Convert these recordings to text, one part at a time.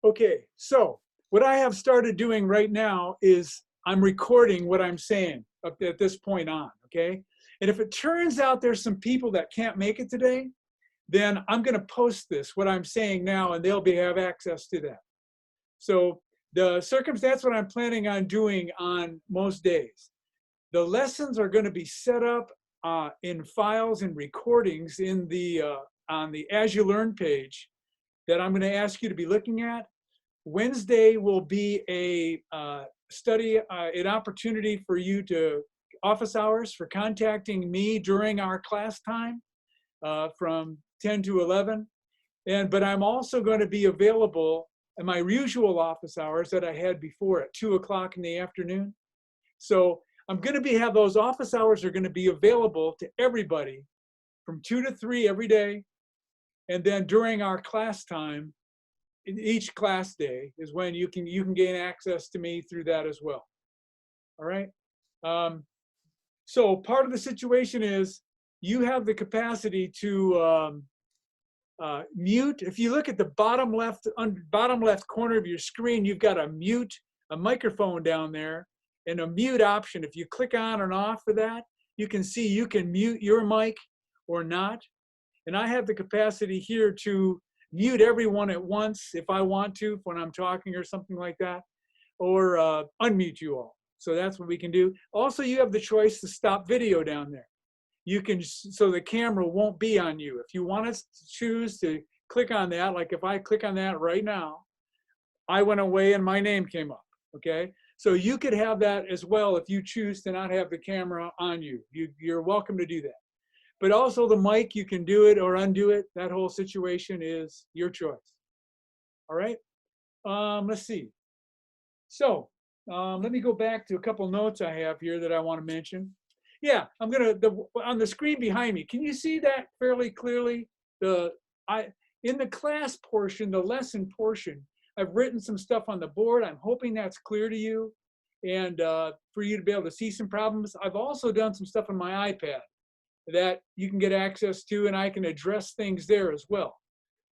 Okay, so what I have started doing right now is I'm recording what I'm saying up at this point on, okay? And if it turns out there's some people that can't make it today, then I'm going to post this, what I'm saying now, and they'll have access to that. So the circumstance, what I'm planning on doing on most days, the lessons are going to be set up in files and recordings in the on the As You Learn page that I'm going to ask you to be looking at. Wednesday will be a study, an opportunity for you to office hours for contacting me during our class time from 10 to 11. But I'm also going to be available in my usual office hours that I had before at 2 o'clock in the afternoon. So I'm going to have those office hours are going to be available to everybody from 2 to 3 every day. And then during our class time, in each class day is when you can gain access to me through that as well. All right. So part of the situation is you have the capacity to mute. If you look at the bottom left corner of your screen, you've got a microphone down there and a mute option. If you click on and off for that, you can see you can mute your mic or not. And I have the capacity here to mute everyone at once if I want to when I'm talking or something like that, or unmute you all. So that's what we can do. Also, you have the choice to stop video down there. You can, so the camera won't be on you. If you want to choose to click on that, like if I click on that right now, I went away and my name came up, okay? So you could have that as well if you choose to not have the camera on you. You're welcome to do that. But also the mic, you can do it or undo it. That whole situation is your choice. All right, let's see. So let me go back to a couple notes I have here that I want to mention. Yeah, I'm gonna, on the screen behind me, can you see that fairly clearly? In the class portion, the lesson portion, I've written some stuff on the board. I'm hoping that's clear to you and for you to be able to see some problems. I've also done some stuff on my iPad that you can get access to, and I can address things there as well.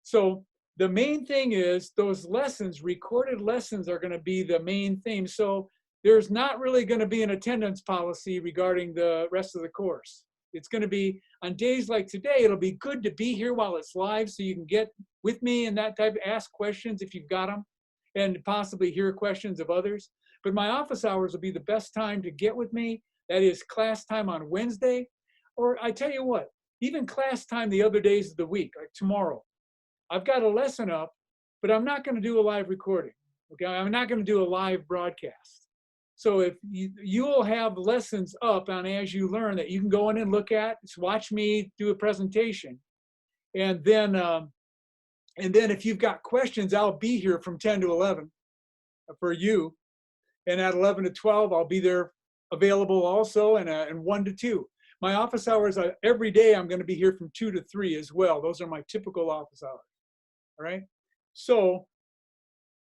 So the main thing is those lessons, recorded lessons, are going to be the main theme. So there's not really going to be an attendance policy regarding the rest of the course. It's going to be on days like today, it'll be good to be here while it's live so you can get with me and that type, ask questions if you've got them, and possibly hear questions of others. But my office hours will be the best time to get with me. That is class time on Wednesday. Or I tell you what, even class time the other days of the week, like tomorrow, I've got a lesson up, but I'm not going to do a live recording. Okay, I'm not going to do a live broadcast. So if you'll have lessons up on As You Learn that you can go in and look at, just watch me do a presentation, and then if you've got questions, I'll be here from 10 to 11 for you, and at 11 to 12 I'll be there available also, and 1 to 2. My office hours are every day. I'm going to be here from 2 to 3 as well. Those are my typical office hours. All right. So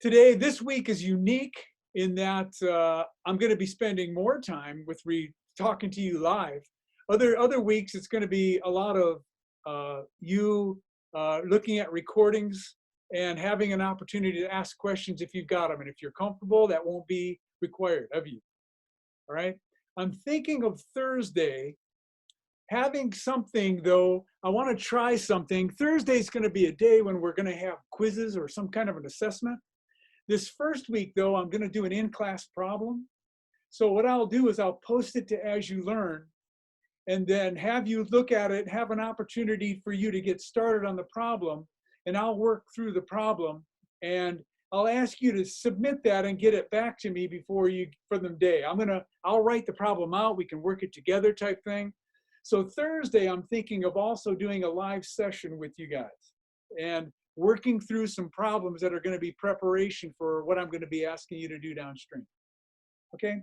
today, this week is unique in that I'm going to be spending more time with talking to you live. Other weeks, it's going to be a lot of you looking at recordings and having an opportunity to ask questions if you've got them. And if you're comfortable, that won't be required of you. All right. I'm thinking of Thursday having something, though. I want to try something. Thursday is going to be a day when we're going to have quizzes or some kind of an assessment. This first week, though, I'm going to do an in-class problem. So what I'll do is I'll post it to As You Learn, and then have you look at it, have an opportunity for you to get started on the problem, and I'll work through the problem, and I'll ask you to submit that and get it back to me before for the day. I'll write the problem out. We can work it together type thing. So Thursday, I'm thinking of also doing a live session with you guys and working through some problems that are going to be preparation for what I'm going to be asking you to do downstream. Okay,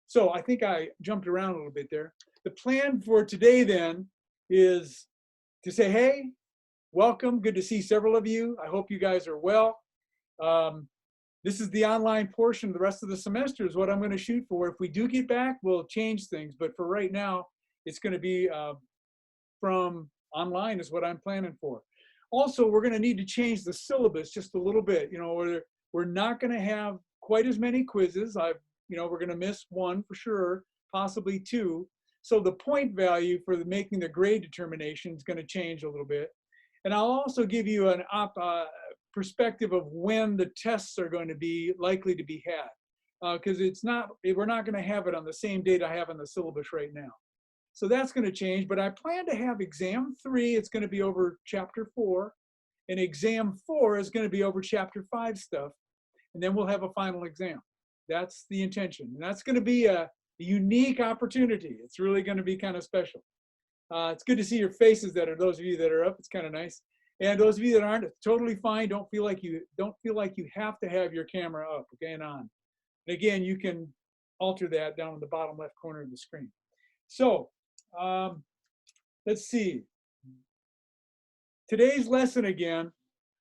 so I think I jumped around a little bit there. The plan for today then is to say, hey, welcome. Good to see several of you. I hope you guys are well. This is the online portion. The rest of the semester is what I'm going to shoot for. If we do get back, we'll change things. But for right now, it's going to be from online is what I'm planning for. Also, we're going to need to change the syllabus just a little bit. You know, We're not going to have quite as many quizzes. We're going to miss one for sure, possibly two. So the point value for making the grade determination is going to change a little bit. And I'll also give you an perspective of when the tests are going to be likely to be had, because we're not going to have it on the same date I have in the syllabus right now. So that's going to change, but I plan to have exam 3, it's going to be over chapter 4, and exam 4 is going to be over chapter 5 stuff, and then we'll have a final exam. That's the intention, and that's going to be a unique opportunity. It's really going to be kind of special. It's good to see your faces those of you that are up. It's kind of nice. And those of you that aren't, it's totally fine. Don't feel like you have to have your camera up, okay, and on. And again, you can alter that down in the bottom left corner of the screen. So let's see. Today's lesson again,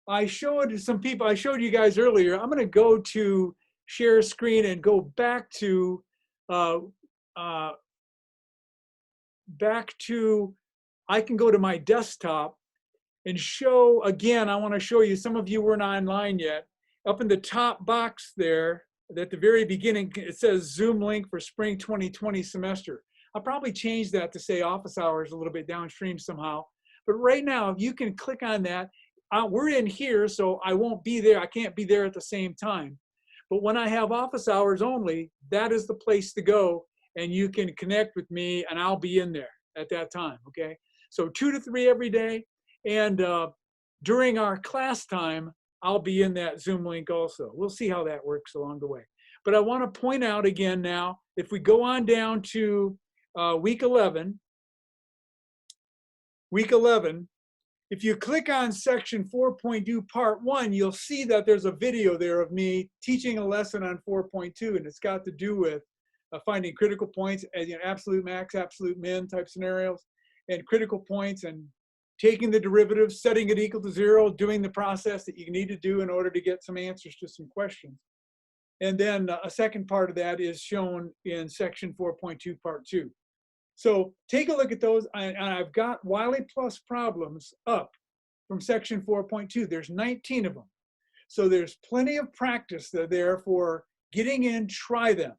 I showed you guys earlier. I'm going to go to share screen and go back to I can go to my desktop and show again. I want to show you, some of you weren't online yet. Up in the top box there, at the very beginning, it says Zoom link for spring 2020 semester. I'll probably change that to say office hours a little bit downstream somehow. But right now, if you can click on that, we're in here, so I won't be there. I can't be there at the same time. But when I have office hours only, that is the place to go, and you can connect with me, and I'll be in there at that time, okay? So 2 to 3 every day, and during our class time, I'll be in that Zoom link also. We'll see how that works along the way. But I want to point out again now, if we go on down to week 11, if you click on section 4.2 part 1, you'll see that there's a video there of me teaching a lesson on 4.2, and it's got to do with finding critical points, as absolute max, absolute min type scenarios, and critical points, and taking the derivative, setting it equal to 0, doing the process that you need to do in order to get some answers to some questions. And then a second part of that is shown in section 4.2 part 2. So take a look at those, and I've got Wiley Plus problems up from section 4.2. There's 19 of them. So there's plenty of practice there for getting in, try them,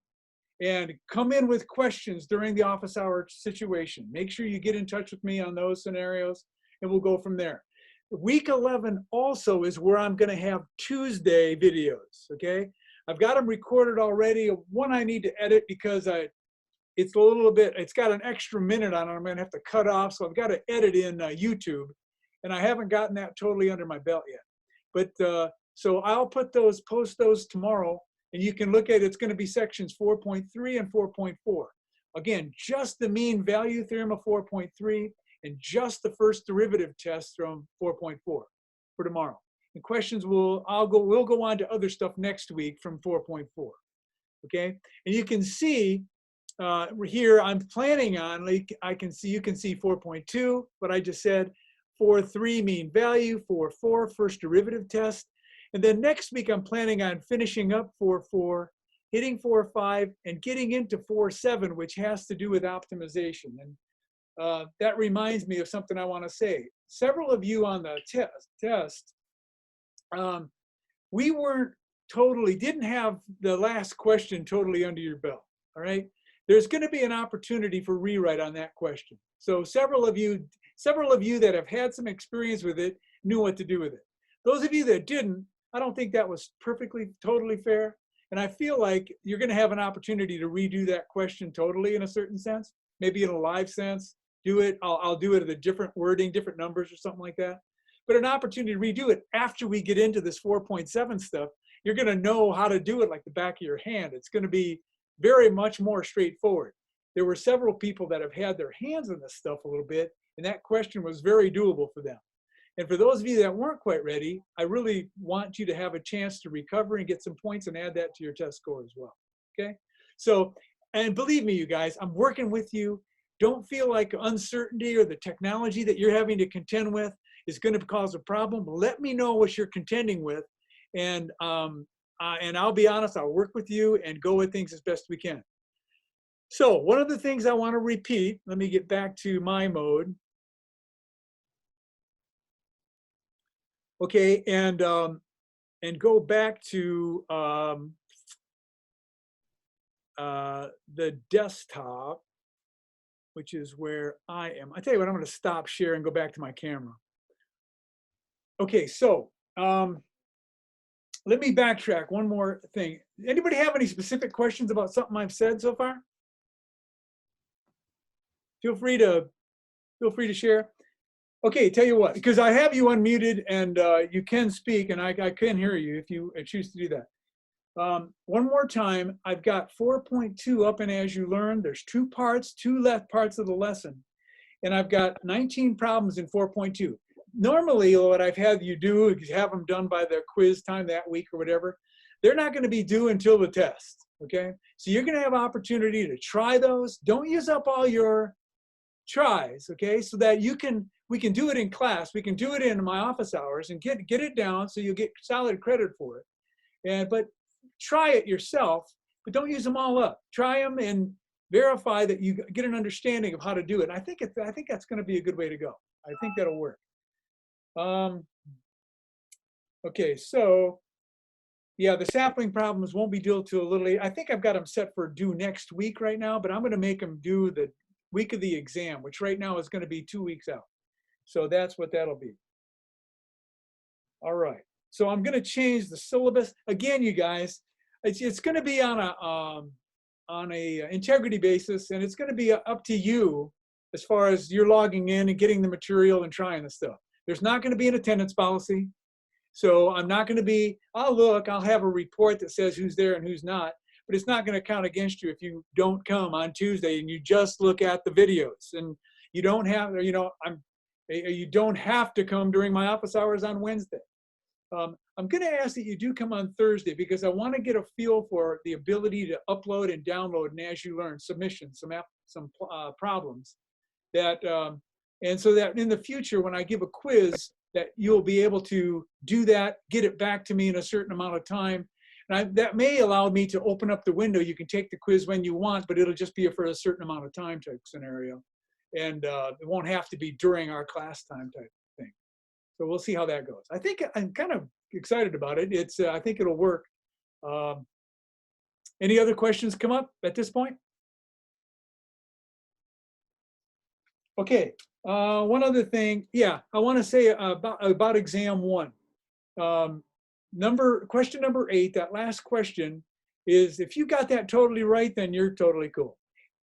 and come in with questions during the office hour situation. Make sure you get in touch with me on those scenarios, and we'll go from there. Week 11 also is where I'm going to have Tuesday videos, okay? I've got them recorded already. One I need to edit because it's got an extra minute on it. I'm going to have to cut off, so I've got to edit in YouTube, and I haven't gotten that totally under my belt yet. But so I'll post those tomorrow, and you can look at it. It's going to be sections 4.3 and 4.4. Again, just the mean value theorem of 4.3 and just the first derivative test from 4.4 for tomorrow. And questions we'll go on to other stuff next week from 4.4. Okay, and you can see. Here I'm planning on, like you can see 4.2, what I just said, 4.3 mean value, 4.4 first derivative test. And then next week I'm planning on finishing up 4.4, hitting 4.5, and getting into 4.7, which has to do with optimization. And that reminds me of something I want to say. Several of you on the test, we didn't have the last question totally under your belt, all right? There's going to be an opportunity for rewrite on that question. So several of you that have had some experience with it knew what to do with it. Those of you that didn't, I don't think that was totally fair. And I feel like you're going to have an opportunity to redo that question totally in a certain sense, maybe in a live sense. Do it. I'll do it at a different wording, different numbers or something like that. But an opportunity to redo it after we get into this 4.7 stuff, you're going to know how to do it like the back of your hand. It's going to be very much more straightforward. There were several people that have had their hands on this stuff a little bit, and that question was very doable for them. And for those of you that weren't quite ready, I really want you to have a chance to recover and get some points and add that to your test score as well, okay? So, and believe me, you guys, I'm working with you. Don't feel like uncertainty or the technology that you're having to contend with is going to cause a problem. Let me know what you're contending with, and I'll be honest, I'll work with you and go with things as best we can. So one of the things I want to repeat, let me get back to my mode. Okay, and and go back to the desktop, which is where I am. I tell you what, I'm going to stop share and go back to my camera. Okay, so let me backtrack one more thing. Anybody have any specific questions about something I've said so far? Feel free to share. Okay, tell you what, because I have you unmuted and you can speak and I can hear you if you choose to do that. One more time, I've got 4.2 up in As You Learn. There's two parts, two left parts of the lesson. And I've got 19 problems in 4.2. Normally, what I've had you do is have them done by the quiz time that week or whatever. They're not going to be due until the test, okay? So you're going to have opportunity to try those. Don't use up all your tries, okay? So that we can do it in class. We can do it in my office hours and get it down so you'll get solid credit for it. But try it yourself, but don't use them all up. Try them and verify that you get an understanding of how to do it. And I think that's going to be a good way to go. I think that'll work. Okay, so yeah, the sapling problems won't be due till a little late. I think I've got them set for due next week right now, but I'm going to make them due the week of the exam, which right now is going to be 2 weeks out. So that's what that'll be. All right. So I'm going to change the syllabus again, you guys. It's going to be on a integrity basis, and it's going to be up to you as far as you're logging in and getting the material and trying the stuff. There's not going to be an attendance policy. So I'm not going to be, I'll have a report that says who's there and who's not, but it's not going to count against you if you don't come on Tuesday and you just look at the videos. And you don't have, you don't have to come during my office hours on Wednesday. I'm going to ask that you do come on Thursday because I want to get a feel for the ability to upload and download and As You Learn submissions, some problems that, and so that in the future when I give a quiz that you'll be able to do that, get it back to me in a certain amount of time. And that may allow me to open up the window. You can take the quiz when you want, but it'll just be for a certain amount of time type scenario. And it won't have to be during our class time type thing. So we'll see how that goes. I think I'm kind of excited about it. I think it'll work. Any other questions come up at this point? Okay, one other thing. Yeah, I want to say about exam one. Question number 8, that last question is, if you got that totally right, then you're totally cool.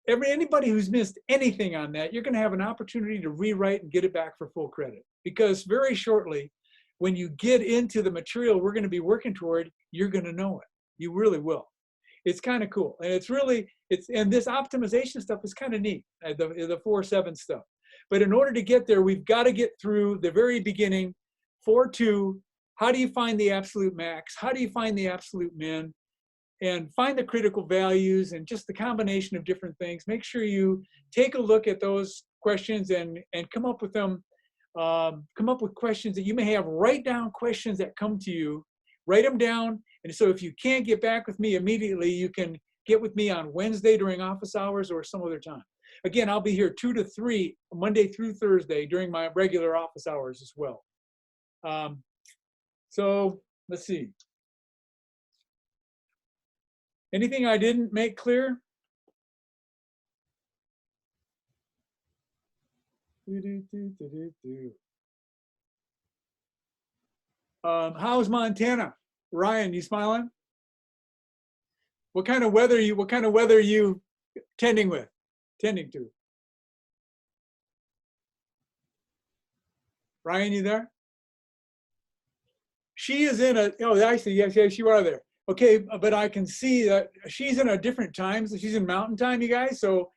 Anybody who's missed anything on that, you're going to have an opportunity to rewrite and get it back for full credit. Because very shortly, when you get into the material we're going to be working toward, you're going to know it. You really will. It's kind of cool. And and this optimization stuff is kind of neat, the 4-7 stuff. But in order to get there, we've got to get through the very beginning, 4-2. How do you find the absolute max? How do you find the absolute min? And find the critical values and just the combination of different things. Make sure you take a look at those questions and come up with them. Come up with questions that you may have. Write down questions that come to you. Write them down. And so if you can't get back with me immediately, you can get with me on Wednesday during office hours or some other time. Again, I'll be here 2 to 3, Monday through Thursday during my regular office hours as well. So let's see. Anything I didn't make clear? How's Montana? Ryan, you smiling? What kind of weather are you tending to? Ryan, you there? She is in I see, yes, you are there. Okay, but I can see that she's in a different time. So she's in mountain time, you guys. So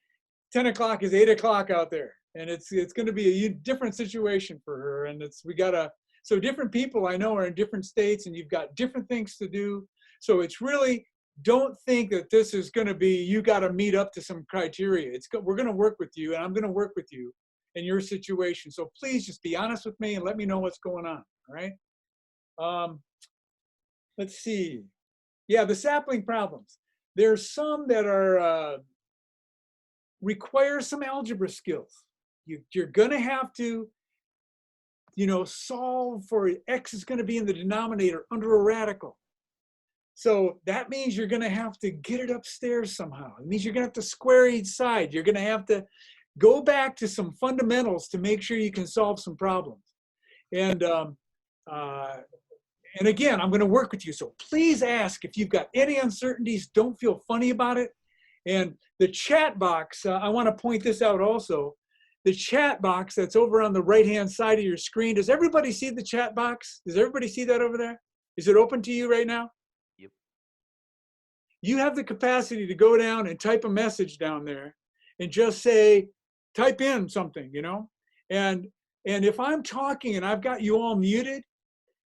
10 o'clock is 8 o'clock out there. And it's going to be a different situation for her. And so different people I know are in different states and you've got different things to do. So it's really, don't think that this is going to be, you got to meet up to some criteria. We're going to work with you and I'm going to work with you in your situation. So please just be honest with me and let me know what's going on, all right? Let's see. Yeah, the sapling problems. There's some that are require some algebra skills. You're going to have to solve for X is going to be in the denominator under a radical. So that means you're going to have to get it upstairs somehow. It means you're going to have to square each side. You're going to have to go back to some fundamentals to make sure you can solve some problems. And again, I'm going to work with you. So please ask if you've got any uncertainties. Don't feel funny about it. And the chat box, I want to point this out also. The chat box that's over on the right-hand side of your screen. Does everybody see the chat box? Does everybody see that over there? Is it open to you right now? Yep. You have the capacity to go down and type a message down there and just say, type in something, And if I'm talking and I've got you all muted,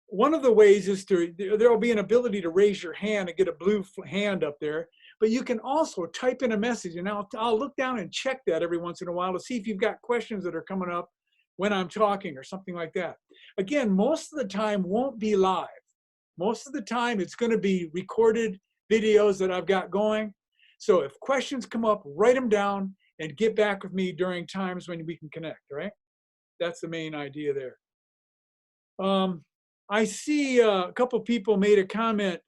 one of the ways is there'll be an ability to raise your hand and get a blue hand up there, but you can also type in a message, and I'll look down and check that every once in a while to see if you've got questions that are coming up when I'm talking or something like that. Again, most of the time won't be live. Most of the time it's going to be recorded videos that I've got going. So if questions come up, write them down and get back with me during times when we can connect, all right? That's the main idea there. I see a couple people made a comment,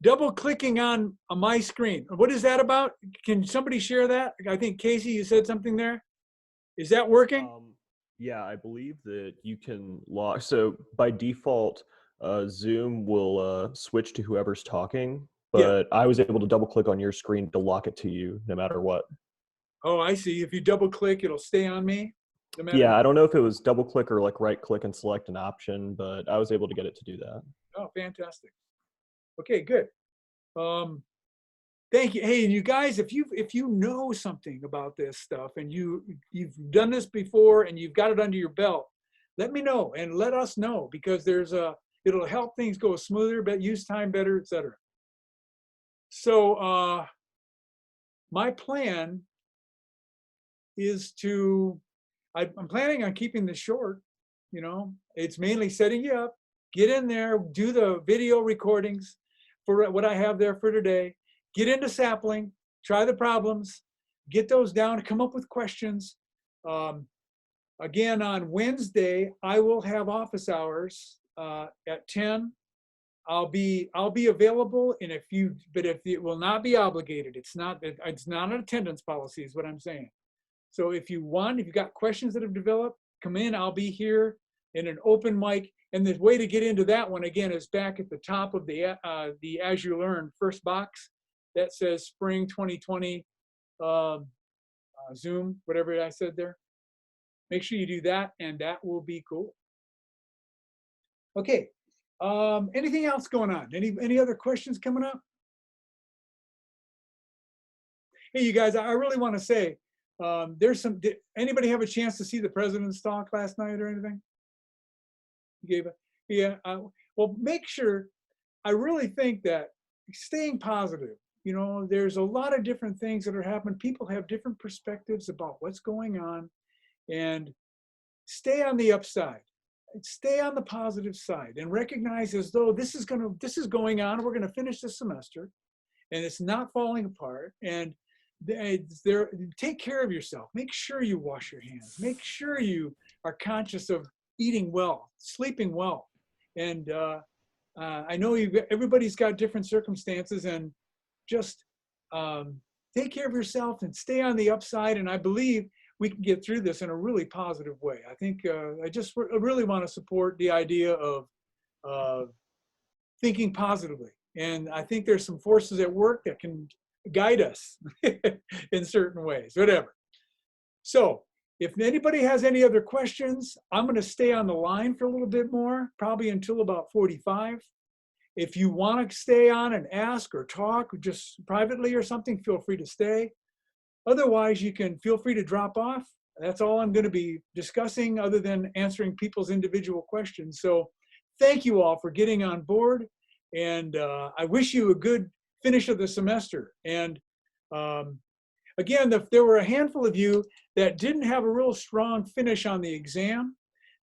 double clicking on my screen. What is that about? Can somebody share that? I think Casey, you said something there. Is that working? Yeah, I believe that you can log. So by default, Zoom will switch to whoever's talking, but I was able to double click on your screen to lock it to you no matter what. Oh, I see. If you double click, it'll stay on me. No matter Yeah, what. I don't know if it was double click or like right click and select an option, but I was able to get it to do that. Oh, fantastic. Okay, good. Thank you. Hey, and you guys, if you know something about this stuff and you've done this before and you've got it under your belt, let me know and let us know, because it'll help things go smoother, but use time better, etc. So my plan is I'm planning on keeping this short. It's mainly setting you up, get in there, do the video recordings for what I have there for today, get into Sapling, try the problems, get those down, come up with questions. Again, on Wednesday, I will have office hours at 10. I'll be available, and if it will not be obligated. It's not an attendance policy is what I'm saying. So if you've got questions that have developed, come in, I'll be here in an open mic. And the way to get into that one, again, is back at the top of the As You Learn first box that says Spring 2020 Zoom, whatever I said there. Make sure you do that, and that will be cool. Okay, anything else going on? Any other questions coming up? Hey, you guys, I really want to say, did anybody have a chance to see the president's talk last night or anything? You gave it? Yeah. Well, make sure, I really think that staying positive, there's a lot of different things that are happening. People have different perspectives about what's going on, and stay on the upside. Stay on the positive side and recognize as though this is going on. We're going to finish this semester and it's not falling apart. And take care of yourself. Make sure you wash your hands. Make sure you are conscious of eating well, sleeping well. And I know everybody's got different circumstances, and just take care of yourself and stay on the upside. And I believe we can get through this in a really positive way. I think I just really want to support the idea of thinking positively. And I think there's some forces at work that can guide us in certain ways, whatever. So if anybody has any other questions, I'm going to stay on the line for a little bit more, probably until about 45. If you want to stay on and ask or talk just privately or something, feel free to stay. Otherwise, you can feel free to drop off. That's all I'm going to be discussing, other than answering people's individual questions. So thank you all for getting on board. And I wish you a good finish of the semester. And again, there were a handful of you that didn't have a real strong finish on the exam.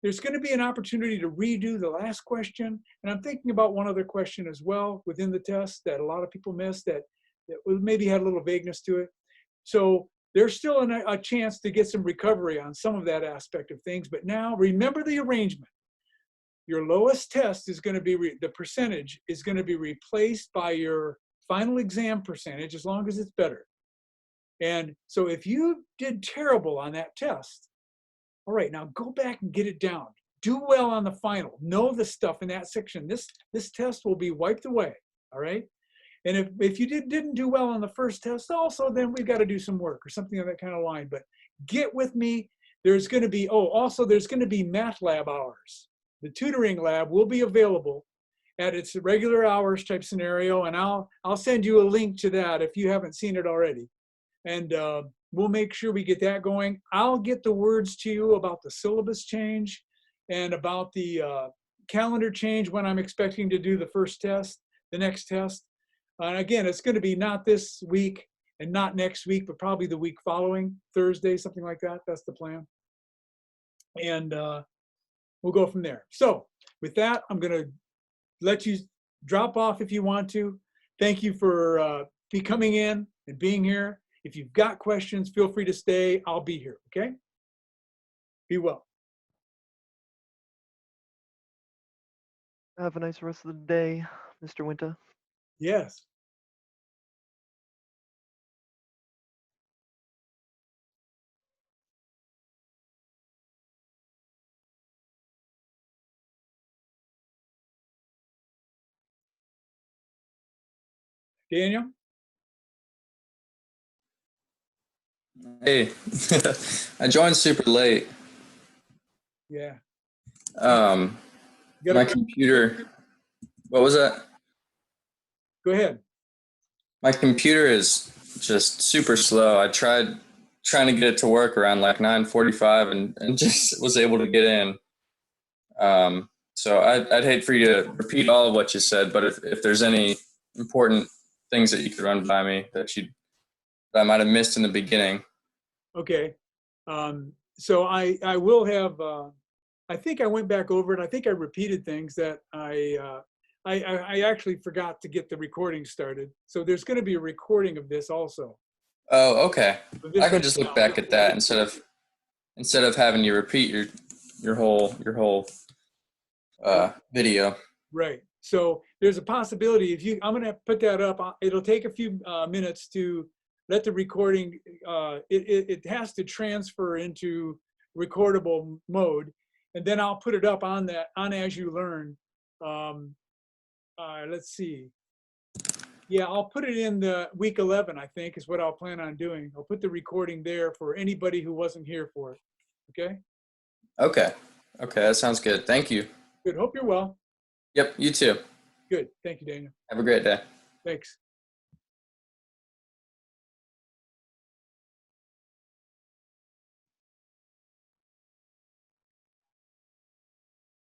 There's going to be an opportunity to redo the last question. And I'm thinking about one other question as well within the test that a lot of people missed that maybe had a little vagueness to it. So there's still a chance to get some recovery on some of that aspect of things. But now remember the arrangement. your lowest test is going to be, the percentage is going to be replaced by your final exam percentage, as long as it's better. And so if you did terrible on that test, all right, now go back and get it down. Do well on the final. Know the stuff in that section. This test will be wiped away, all right? And if you didn't do well on the first test also, then we've got to do some work or something on that kind of line. But get with me. There's going to be, also there's going to be MATLAB hours. The tutoring lab will be available at its regular hours type scenario, and I'll send you a link to that if you haven't seen it already. And we'll make sure we get that going. I'll get the words to you about the syllabus change and about the calendar change when I'm expecting to do the first test, the next test. And again, it's going to be not this week and not next week, but probably the week following, Thursday, something like that. That's the plan. And we'll go from there. So with that, I'm going to let you drop off if you want to. Thank you for coming in and being here. If you've got questions, feel free to stay. I'll be here, okay? Be well. Have a nice rest of the day, Mr. Winter. Yes. Daniel? Hey, I joined super late. Yeah. You My gotta- computer, what was that? Go ahead. My computer is just super slow. I tried trying to get it to work around like 9:45 and just was able to get in. So I'd hate for you to repeat all of what you said, but if there's any important things that you could run by me that I might have missed in the beginning. Okay. So I will have, I think I went back over it. I think I repeated things that I actually forgot to get the recording started. So there's going to be a recording of this also. Oh, okay. So this I could is- just look back at that instead of having you repeat your whole video. Right. So there's a possibility I'm going to put that up. It'll take a few minutes to let the recording, it has to transfer into recordable mode. And then I'll put it up on As You Learn. Let's see. Yeah, I'll put it in the week 11, I think, is what I'll plan on doing. I'll put the recording there for anybody who wasn't here for it. Okay? Okay, that sounds good. Thank you. Good. Hope you're well. Yep, you too. Good. Thank you, Daniel. Have a great day. Thanks.